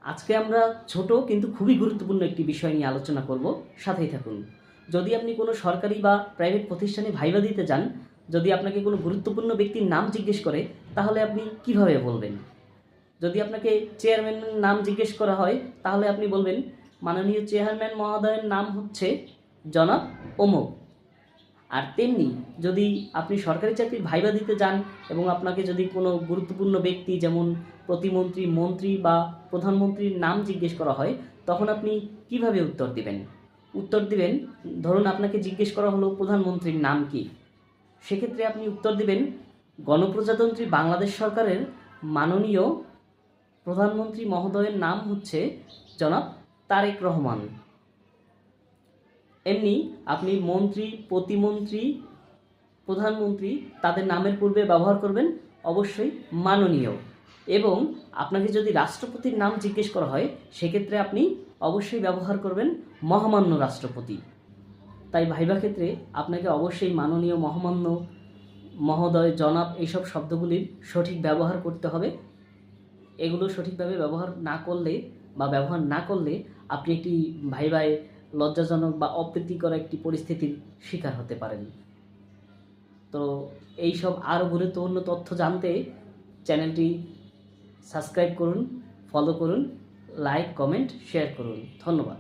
আজকে আমরা ছোট কিন্তু খুবই গুরুত্বপূর্ণ একটি বিষয় নিয়ে আলোচনা করব, সাথেই থাকুন। যদি আপনি কোনো সরকারি বা প্রাইভেট প্রতিষ্ঠানে ভাইভা দিতে যান, যদি আপনাকে কোনো গুরুত্বপূর্ণ ব্যক্তির নাম জিজ্ঞেস করে, তাহলে আপনি কিভাবে বলবেন? যদি আপনাকে চেয়ারম্যানের নাম জিজ্ঞেস করা হয়, তাহলে আপনি বলবেন, মাননীয় চেয়ারম্যান মহোদয়ের নাম হচ্ছে জনাব অমুক। আর তেমনি যদি আপনি সরকারি চাকরির ভাইভা দিতে যান এবং আপনাকে যদি কোনো গুরুত্বপূর্ণ ব্যক্তি যেমন প্রতিমন্ত্রী, মন্ত্রী বা প্রধানমন্ত্রীর নাম জিজ্ঞেস করা হয়, তখন আপনি কিভাবে উত্তর দিবেন? উত্তর দিবেন, ধরুন আপনাকে জিজ্ঞেস করা হলো প্রধানমন্ত্রীর নাম কি? সেক্ষেত্রে আপনি উত্তর দিবেন, গণপ্রজাতন্ত্রী বাংলাদেশ সরকারের মাননীয় প্রধানমন্ত্রী মহোদয়ের নাম হচ্ছে জনাব তারেক রহমান। এমনি আপনি মন্ত্রী, প্রতিমন্ত্রী, প্রধানমন্ত্রী তাদের নামের পূর্বে ব্যবহার করবেন অবশ্যই মাননীয়। এবং আপনাকে যদি রাষ্ট্রপতির নাম জিজ্ঞেস করা হয়, সেক্ষেত্রে আপনি অবশ্যই ব্যবহার করবেন মহামান্য রাষ্ট্রপতি। তাই ভাইভা ক্ষেত্রে আপনাকে অবশ্যই মাননীয়, মহামান্য, মহোদয়, জনাব এইসব শব্দগুলির সঠিক ব্যবহার করতে হবে। এগুলো সঠিকভাবে ব্যবহার না করলে আপনি একটি ভাইভায় লজ্জাজনক বা অপ্রীতিকর একটি পরিস্থিতির শিকার হতে পারেন। তো এইসব আরও গুরুত্বপূর্ণ তথ্য জানতে চ্যানেলটি সাবস্ক্রাইব করুন, ফলো করুন, লাইক, কমেন্ট, শেয়ার করুন। ধন্যবাদ।